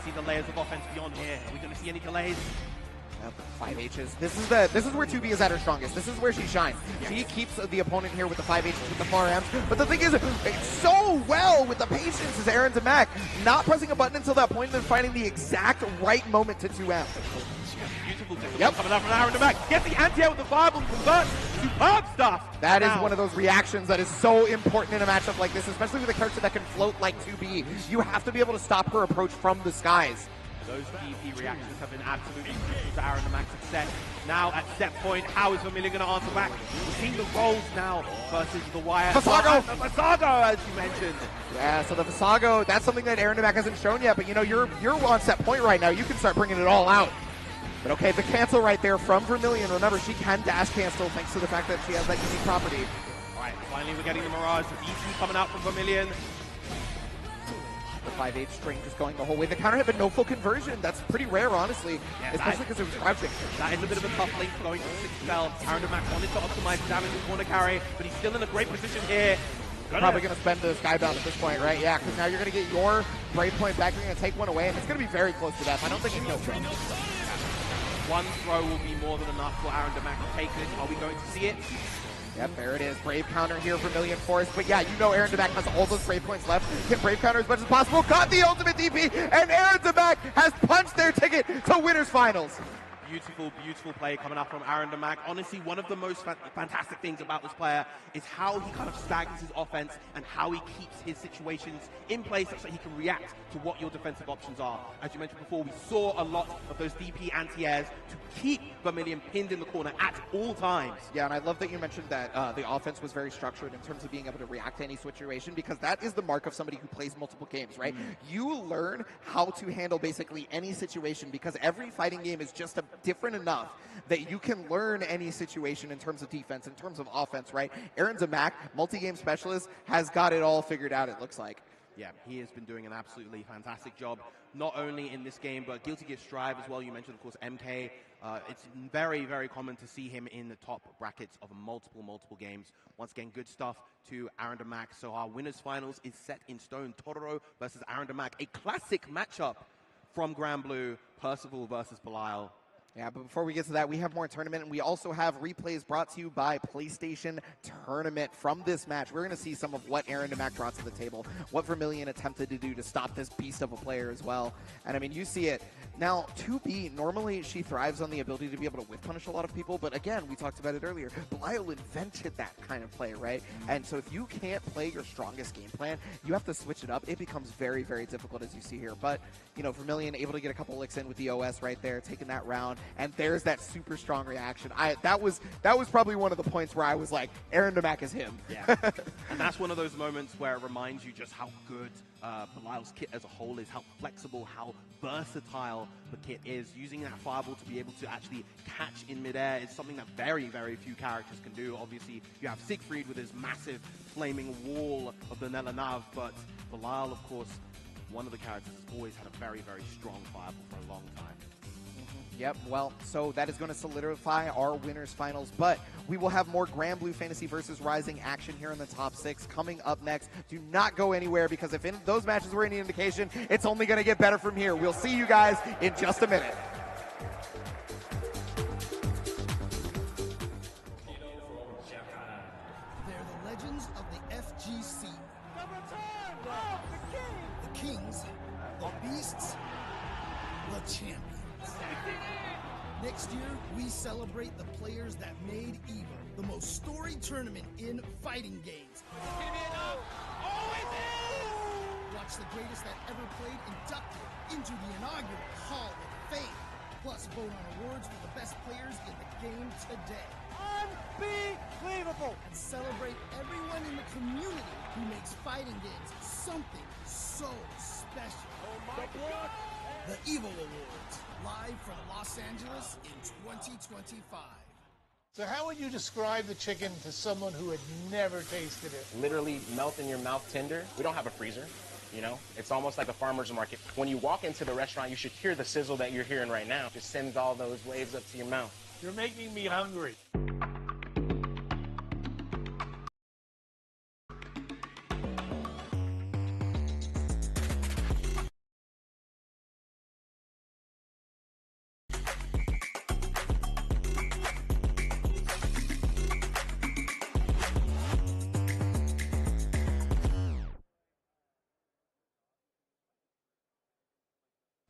see the layers of offense beyond here. Are we going to see any delays? 5H's. This is where 2B is at her strongest. This is where she shines. Yes. She keeps the opponent here with the 5H's, with the far M's. But the thing is, it's so well with the patience is Aaron Damac, not pressing a button until that point and then finding the exact right moment to 2M. Beautiful coming up from Aaron Damac. Get the anti-air with the fireball and convert. Superb stuff. That is one of those reactions that is so important in a matchup like this, especially with a character that can float like 2B. You have to be able to stop her approach from the skies. Those DP reactions have been absolutely crucial to Aaron Damac's success. Now at set point, how is Vermilion going to answer back? We're seeing the rolls now versus the wire. Visago! Visago, as you mentioned. Yeah, so the Visago, that's something that Aaron Damac hasn't shown yet, but you know, you're on set point right now. You can start bringing it all out. But okay, the cancel right there from Vermilion. Remember, she can dash cancel thanks to the fact that she has that unique property. All right, finally we're getting the Mirage. The DP coming out from Vermilion. The 5H string just going the whole way. The counter hit, but no full conversion. That's pretty rare, honestly, especially because it was crouching. That is a bit of a tough link going to 6 spell. Aaron Damac wanted to optimize damage and corner carry, but he's still in a great position here. Probably going to spend the Skybound at this point, right? Yeah, because now you're going to get your Brave Point back. You're going to take one away, and it's going to be very close to death. I don't think he kills him. One throw will be more than enough for Aaron Damac to take this. Are we going to see it? Yep, there it is. Brave counter here for Million Force. But yeah, you know Aaron Damac has all those Brave points left. Can Brave counter as much as possible. Got the ultimate DP, and Aaron Damac has punched their ticket to Winners Finals. Beautiful, beautiful play coming up from Aaron Damac. Honestly, one of the most fantastic things about this player is how he kind of staggers his offense and how he keeps his situations in place such that he can react to what your defensive options are. As you mentioned before, we saw a lot of those DP anti-airs to keep Vermilion pinned in the corner at all times. Yeah, and I love that you mentioned that the offense was very structured in terms of being able to react to any situation, because that is the mark of somebody who plays multiple games, right? You learn how to handle basically any situation, because every fighting game is just different enough that you can learn any situation in terms of defense, in terms of offense, right? Aaron Damac, multi-game specialist, has got it all figured out, it looks like. Yeah, he has been doing an absolutely fantastic job, not only in this game, but Guilty Gear Strive as well. You mentioned, of course, MK. It's very, very common to see him in the top brackets of multiple games. Once again, good stuff to Aaron Damac. So our winners finals is set in stone. Totoro versus Aaron Damac, a classic matchup from Grand Blue. Percival versus Belial. Yeah, but before we get to that, we have more tournament, and we also have replays brought to you by PlayStation Tournament from this match. We're going to see some of what Aaron Damac brought to the table, what Vermilion attempted to do to stop this beast of a player as well. And I mean, you see it. Now, 2B, normally she thrives on the ability to be able to whiff punish a lot of people, but again, we talked about it earlier, Belial invented that kind of play, right? And so if you can't play your strongest game plan, you have to switch it up. It becomes very, very difficult, as you see here. But, you know, Vermilion able to get a couple licks in with the OS right there, taking that round. And there's that super strong reaction. That was probably one of the points where I was like, Aaron Damac is him. Yeah, and that's one of those moments where it reminds you just how good Belial's kit as a whole is, how flexible, how versatile the kit is. Using that fireball to be able to actually catch in midair is something that very, very few characters can do. Obviously, you have Siegfried with his massive flaming wall of the Nelanav, but Belial, of course, one of the characters has always had a very, very strong fireball for a long time. Yep, well, so that is going to solidify our winners finals, but we will have more Grand Blue Fantasy versus Rising action here in the top 6 coming up next. Do not go anywhere, because if those matches were any indication, it's only going to get better from here. We'll see you guys in just a minute. They're the legends of the FGC. The kings, the beasts, the champions. Next year, we celebrate the players that made EVO the most storied tournament in fighting games. It's gonna be enough. Always is! Watch the greatest that ever played inducted into the inaugural Hall of Fame. Plus, vote on awards for the best players in the game today. Unbelievable! And celebrate everyone in the community who makes fighting games something so special. Oh my God! The EVO Awards, live from Los Angeles in 2025. So how would you describe the chicken to someone who had never tasted it? Literally melt in your mouth tender. We don't have a freezer, you know? It's almost like a farmer's market. When you walk into the restaurant, you should hear the sizzle that you're hearing right now. Just sends all those waves up to your mouth. You're making me hungry.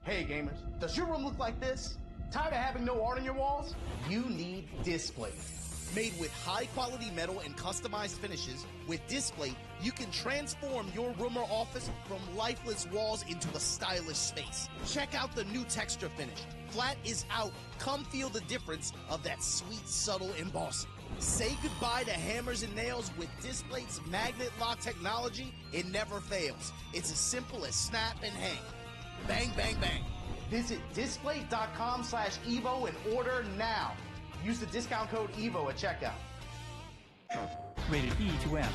Hey gamers, does your room look like this? Tired of having no art on your walls? You need Displays. Made with high-quality metal and customized finishes, with Display, you can transform your room or office from lifeless walls into a stylish space. Check out the new texture finish. Flat is out. Come feel the difference of that sweet, subtle embossing. Say goodbye to hammers and nails with Display's magnet lock technology. It never fails. It's as simple as snap and hang. Bang, bang, bang. Visit display.com/EVO and order now. Use the discount code EVO at checkout. Rated E to F.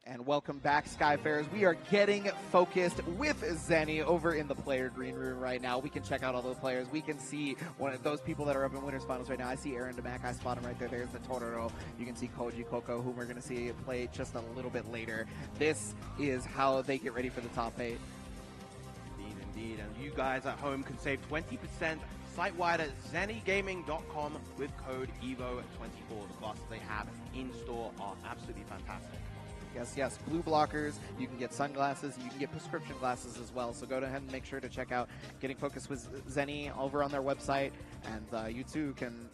And welcome back, Skyfarers. We are getting focused with Zenny over in the player green room right now. We can check out all those players. We can see one of those people that are up in Winners Finals right now. I see Aaron DeMac. I spot him right there. There's the Tororo. You can see Koji Koko, whom we're going to see play just a little bit later. This is how they get ready for the top 8. Indeed, indeed. And you guys at home can save 20% site-wide at zennygaming.com with code EVO24. The glasses they have in store are absolutely fantastic. Yes, blue blockers. You can get sunglasses. You can get prescription glasses as well. So go ahead and make sure to check out Getting Focused with Zenny over on their website. And you too can,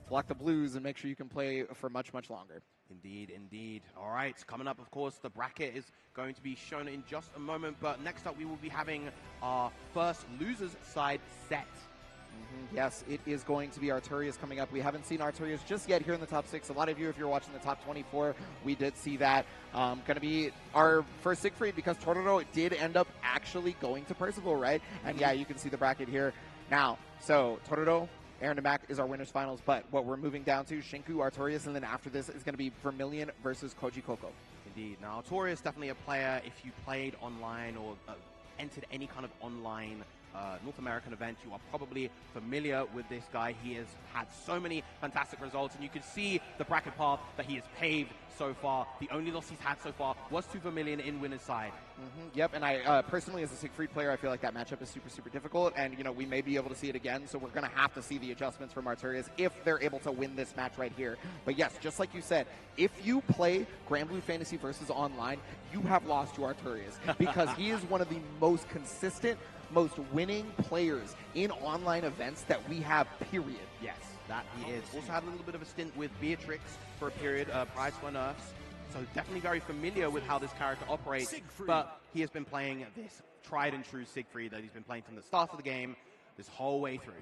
block the blues and make sure you can play for much, much longer. Indeed, indeed. All right, coming up, of course, the bracket is going to be shown in just a moment. But next up, we will be having our first losers side set. Yes, it is going to be Arturias coming up. We haven't seen Arturias just yet here in the top 6. A lot of you, if you're watching the top 24, we did see that. Going to be our first Siegfried because Tororo did end up actually going to Percival, right? And yeah, you can see the bracket here now. So Tororo, Aaron DeMac is our winners finals, but what we're moving down to, Shinku, Arturias, and then after this is going to be Vermilion versus Koji Koko. Indeed. Now, Arturias is definitely a player, if you played online or entered any kind of online North American event, you are probably familiar with this guy. He has had so many fantastic results, and you can see the bracket path that he has paved so far. The only loss he's had so far was to Vermilion in winner's side. Yep, and I personally, as a Siegfried player, I feel like that matchup is super, super difficult, and we may be able to see it again, so we're going to have to see the adjustments from Arturias if they're able to win this match right here. But yes, just like you said, if you play Grand Blue Fantasy versus online, you have lost to Arturias because he is one of the most consistent, most winning players in online events that we have, period. Yes, that he is. Also had a little bit of a stint with Beatrix for a period prior to her nerfs, so definitely very familiar with how this character operates. Siegfried. But he has been playing this tried and true Siegfried that he's been playing from the start of the game this whole way through.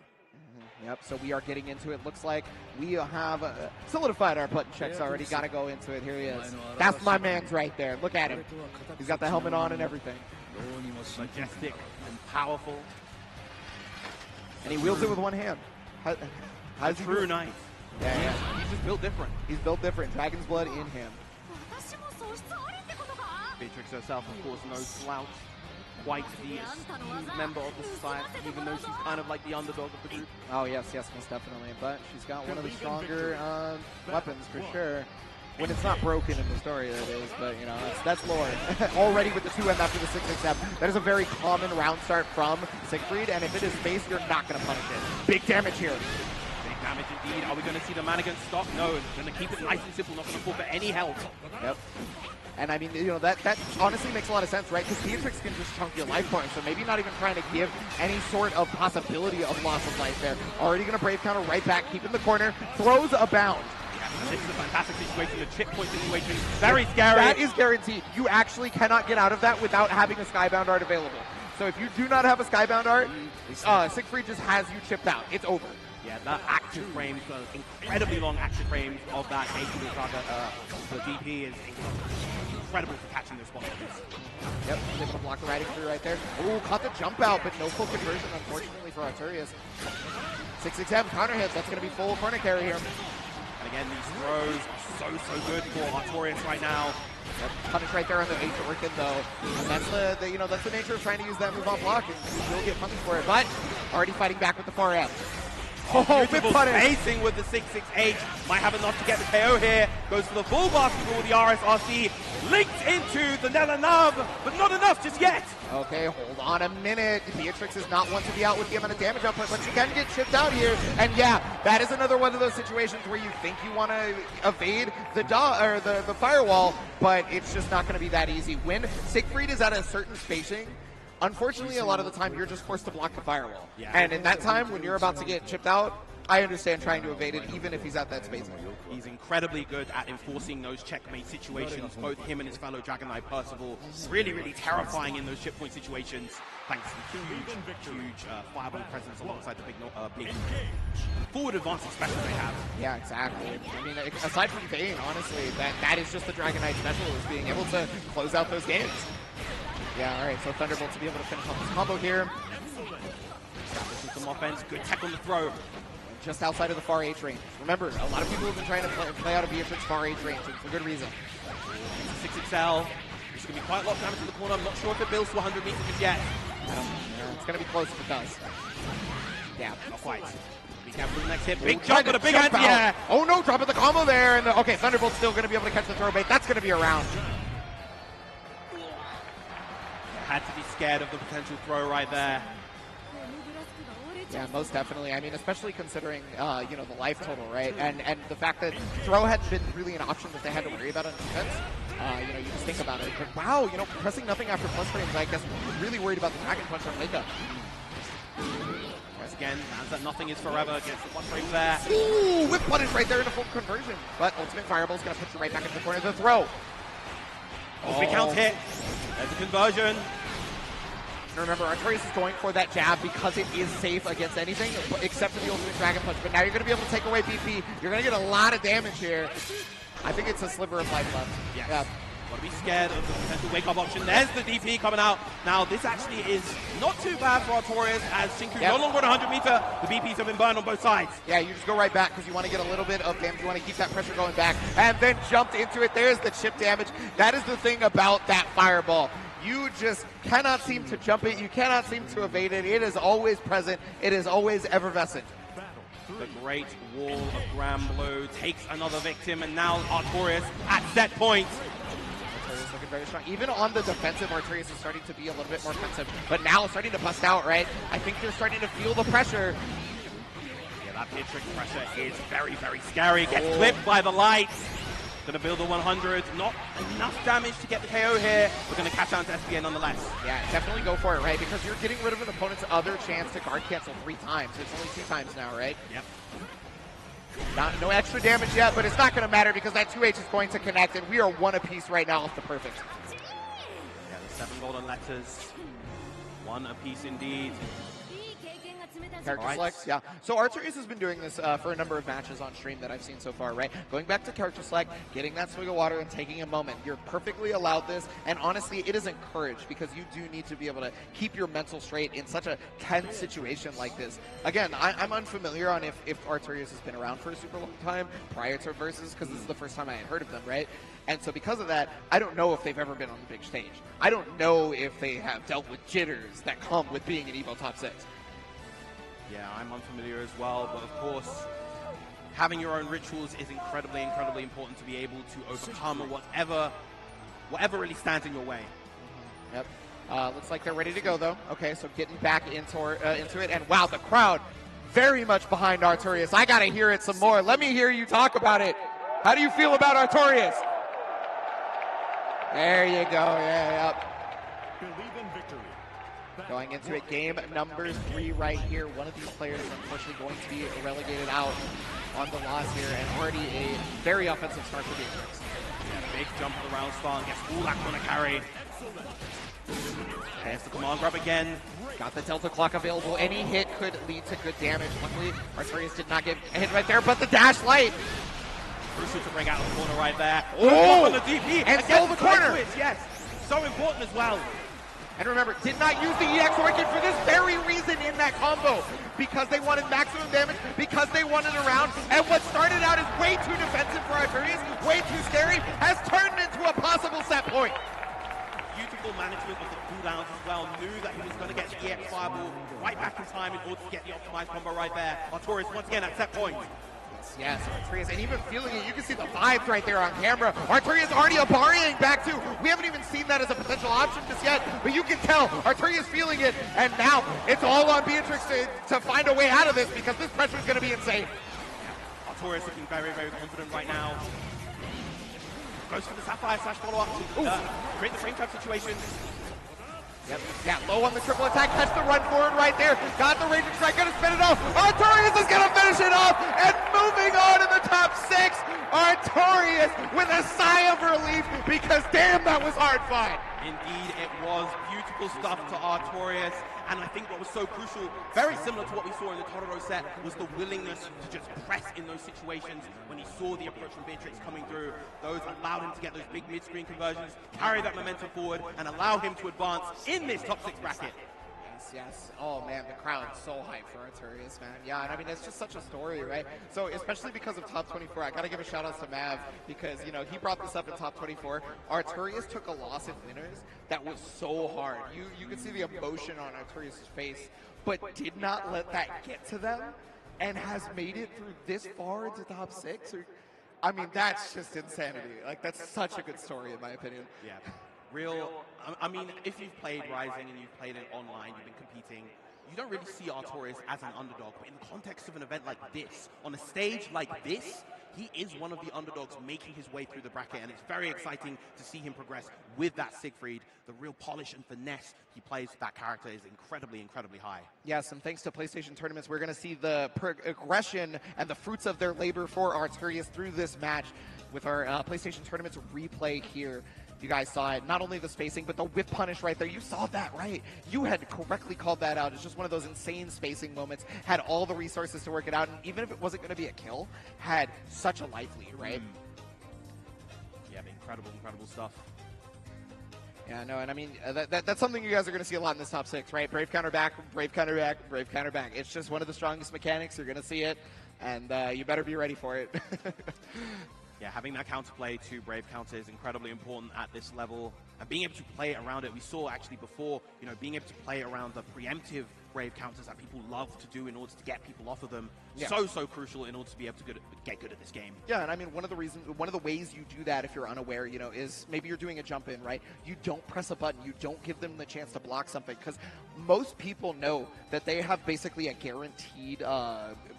Yep, so we are getting into it. Looks like we have solidified our button checks already. Got to go into it. Here he is. That's my man's right there. Look at him. He's got the helmet on and everything. Majestic and powerful. And he wields it with one hand. How's he True doing? knight. Yeah. He's just built different. He's built different. Dragon's blood in him. Beatrix herself, of course, no slouch. Quite the esteemed member of the society, even though she's kind of like the underdog of the group. Oh, yes, most definitely. But she's got one of the stronger weapons for sure. When it's not broken in the story, that is. But, you know, that's lore. Already with the 2M after the 6-6-7. That is a very common round start from Siegfried. And if it is space, you're not going to punish it. Big damage here. Big damage indeed. Are we going to see the Manigan stop? No. Going to keep it nice and simple. Not going to fall for any help. Yep. And I mean, you know, that honestly makes a lot of sense, right? Because Beatrix can just chunk your life points, so maybe not even trying to give any sort of possibility of loss of life there. Already going to Brave counter right back, keep in the corner, throws a bound. Yeah, this is a fantastic situation, the chip point situation. Very scary. That is guaranteed. You actually cannot get out of that without having a Skybound art available. So if you do not have a Skybound art, Siegfried just has you chipped out. It's over. Yeah, that active frames, incredibly long active frames of that H2 Saga, the DP is incredible for catching those spot moves. Yep, able to block the riding through right there. Ooh, caught the jump out, but no full conversion, unfortunately, for Arturius. 6-6-7, counter hits, that's going to be full corner carry here. And again, these throws are so good for Arturius right now. Yep, punish right there on the H Orchid though. And that's the you know, that's the nature of trying to use that move on block, and you will get punished for it. But already fighting back with the 4M. Oh, beautiful spacing with the 6-6-8. Might have enough to get the KO here. Goes for the full basketball with the RSRC. Linked into the Nella Nav, but not enough just yet. Okay, hold on a minute. Beatrix is not one to be out with the amount of damage output, but she can get chipped out here. And yeah, that is another one of those situations where you think you want to evade the firewall, but it's just not going to be that easy. When Siegfried is at a certain spacing, unfortunately, a lot of the time, you're just forced to block the firewall. Yeah. And in that time, when you're about to get chipped out, I understand trying to evade it, even if he's at that space. He's incredibly good at enforcing those checkmate situations. Both him and his fellow Dragon Knight Percival, really, really terrifying in those chip point situations. Thanks to the huge fireball presence alongside the big forward advancing special they have. Yeah, exactly. I mean, aside from Vayne, honestly, that is just the Dragon Knight special, is being able to close out those games. Yeah, all right, so Thunderbolt to be able to finish off this combo here. Establishing some offense, good tech on the throw. Just outside of the far H range. Remember, a lot of people have been trying to play out of Beatrix far H range, and for good reason. 6XL. This is going to be quite a lot of damage in the corner. I'm not sure if it builds to 100 meters just yet. It's going to be close if it does. Yeah. Not quite. Be careful for the next hit. Big jump, but a big anti-air. Oh no, dropping the combo there. And okay, Thunderbolt's still going to be able to catch the throw bait. That's going to be around. Had to be scared of the potential throw right there. Yeah, most definitely. I mean, especially considering, you know, the life total, right? And the fact that throw hadn't been really an option that they had to worry about on defense. You know, you just think about it. But wow, you know, pressing nothing after plus frames, I guess we're really worried about the Dragon Punch on Wake Up. Once again, lands that nothing is forever, gets the plus frames there. Ooh, whip punish right there into full conversion. But Ultimate Fireball's going to put you right back into the corner of the throw. Big count hit. There's the conversion. Remember, Arturius is going for that jab because it is safe against anything except for the Ultimate Dragon Punch. But now you're going to be able to take away BP. You're going to get a lot of damage here. I think it's a sliver of life left. Yes. Yeah. Got to be scared of the potential wake-up option. There's the DP coming out. Now, this actually is not too bad for Arturius as Shinku no longer at 100 meter. The BPs have been burned on both sides. Yeah, you just go right back because you want to get a little bit of damage. You want to keep that pressure going back. And then jumped into it. There's the chip damage. That is the thing about that fireball. You just cannot seem to jump it. You cannot seem to evade it. It is always present. It is always effervescent. The great wall of Granblue takes another victim, and now Arturius at set point. Arturius looking very strong. Even on the defensive, Arturius is starting to be a little bit more offensive. But now starting to bust out, right? I think they're starting to feel the pressure. Yeah, that Beatrix pressure is very, very scary. Gets clipped by the lights. Going to build the 100. Not enough damage to get the KO here. We're going to catch on to SPA nonetheless. Yeah, definitely go for it, right? Because you're getting rid of an opponent's other chance to guard cancel 3 times. It's only 2 times now, right? Yep. No extra damage yet, but it's not going to matter because that 2H is going to connect, and we are 1 apiece right now off the perfect. Yeah, the 7 golden letters. 1 apiece indeed. Character Right. selects, yeah. So Artorias has been doing this for a number of matches on stream that I've seen so far, right? Going back to character select, getting that swig of water and taking a moment. You're perfectly allowed this, and honestly, it is encouraged because you do need to be able to keep your mental straight in such a tense situation like this. Again, I'm unfamiliar on if Artorias has been around for a super long time prior to Versus, because this is the first time I had heard of them, right? And so because of that, I don't know if they've ever been on the big stage. I don't know if they have dealt with jitters that come with being an EVO top 6. Yeah, I'm unfamiliar as well, but of course, having your own rituals is incredibly, incredibly important to be able to overcome whatever really stands in your way. Yep. Looks like they're ready to go, though. Okay, so getting back into it, and wow, the crowd very much behind Artorias. I gotta hear it some more. Let me hear you talk about it. How do you feel about Artorias? There you go. Yeah, yep. Believe in victory. Going into it, game number 3 right here. One of these players is unfortunately going to be relegated out on the loss here, and already a very offensive start for Beatrix. Yeah, big jump of the round start, gets all that corner carry. There's the command grab again. Got the Delta Clock available. Any hit could lead to good damage. Luckily, Artorias did not get a hit right there, but the dash light. Crucial to bring out the corner right there. Oh! On the DP And stole the corner. Switch, yes, so important as well. And remember, did not use the EX Orchid for this very reason in that combo. Because they wanted maximum damage, because they wanted a round. And what started out as way too defensive for Artorias, way too scary, has turned into a possible set point. Beautiful management of the cooldowns as well. Knew that he was going to get the EX Fireball right back in time in order to get the optimized combo right there. Artorias once again at set point. Yes, Artorias, and even feeling it, you can see the vibes right there on camera. Artorias already a barring back too. We haven't even seen that as a potential option just yet, but you can tell Artorias feeling it, and now it's all on Beatrix to find a way out of this because this pressure is going to be insane. Artorias looking very, very confident right now. Goes for the Sapphire / follow-up to create the frame trap situation. Yep. Yeah, low on the triple attack, catch the run forward right there. Got the Raging Strike, gonna spin it off. Artorias is gonna finish it off, and moving on in the top 6, Artorias with a sigh of relief because damn, that was hard fought. Indeed, it was beautiful stuff to Artorias, and I think what was so crucial, very similar to what we saw in the Totoro set, was the willingness to just press in those situations when he saw the approach from Beatrix coming through. Those allowed him to get those big mid-screen conversions, carry that momentum forward, and allow him to advance in this top 6 bracket. Yes. Oh man, the crowd's so hyped for Artorias, man. Yeah, and I mean, it's just such a story, right? So especially because of top 24, I gotta give a shout out to Mav because, you know, he brought this up in top 24. Artorias took a loss in winners that was so hard. You could see the emotion on Artorias' face, but did not let that get to them and has made it through this far into top 6. I mean, that's just insanity. Like, that's such a good story in my opinion. Yeah. I mean, if you've played Rising and you've played it online, you've been competing, you don't really see Artorias as an underdog. But in the context of an event like this, on a stage like this, he is one of the underdogs making his way through the bracket, and it's very exciting to see him progress with that Siegfried. The real polish and finesse he plays with that character is incredibly, incredibly high. Yes, and thanks to PlayStation Tournaments, we're going to see the progression and the fruits of their labor for Artorias through this match with our PlayStation Tournaments replay here. You guys saw it, not only the spacing, but the whip punish right there. You saw that, right? You had correctly called that out. It's just one of those insane spacing moments. Had all the resources to work it out, and even if it wasn't going to be a kill, had such a life lead, right? Yeah, incredible, incredible stuff. Yeah, no, and I mean, that's something you guys are going to see a lot in this top 6, right? Brave counter back, brave counter back, brave counter back. It's just one of the strongest mechanics. You're going to see it, and you better be ready for it. Yeah, having that counterplay to Brave counter is incredibly important at this level. And being able to play around it, we saw actually before, you know, being able to play around the preemptive Brave counters that people love to do in order to get people off of them. Yeah. So crucial in order to be able to get good at this game. Yeah, and I mean, one of the ways you do that if you're unaware, you know, is maybe you're doing a jump in, right? You don't press a button. You don't give them the chance to block something because most people know that they have basically a guaranteed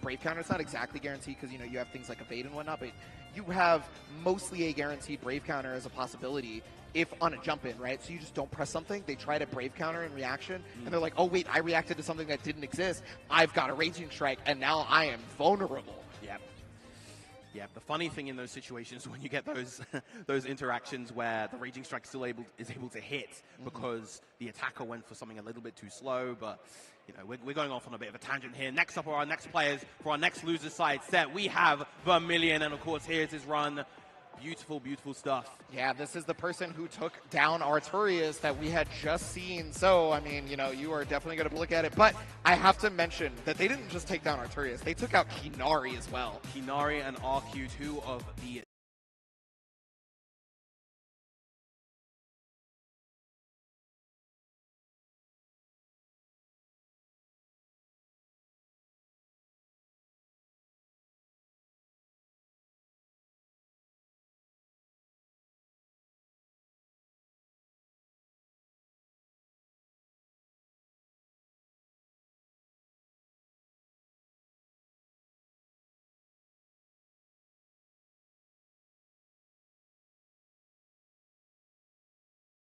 Brave counter. It's not exactly guaranteed because, you know, you have things like evade and whatnot, but you have mostly a guaranteed Brave counter as a possibility if on a jump in, right? So you just don't press something. They try to Brave counter in reaction, and they're like, oh, wait, I reacted to something that didn't exist. I've got a Raging Strike, and now I am vulnerable. Yep. Yeah, the funny thing in those situations when you get those those interactions where the Raging Strike still is able to hit because the attacker went for something a little bit too slow, but you know, we're going off on a bit of a tangent here. Next up are our next players for our next loser side set. We have Vermilion, and of course here's his run. Beautiful, beautiful stuff. Yeah, this is the person who took down Arturius that we had just seen. So, I mean, you know, you are definitely going to look at it. But I have to mention that they didn't just take down Arturius. They took out Kinari as well. Kinari and RQ, two of the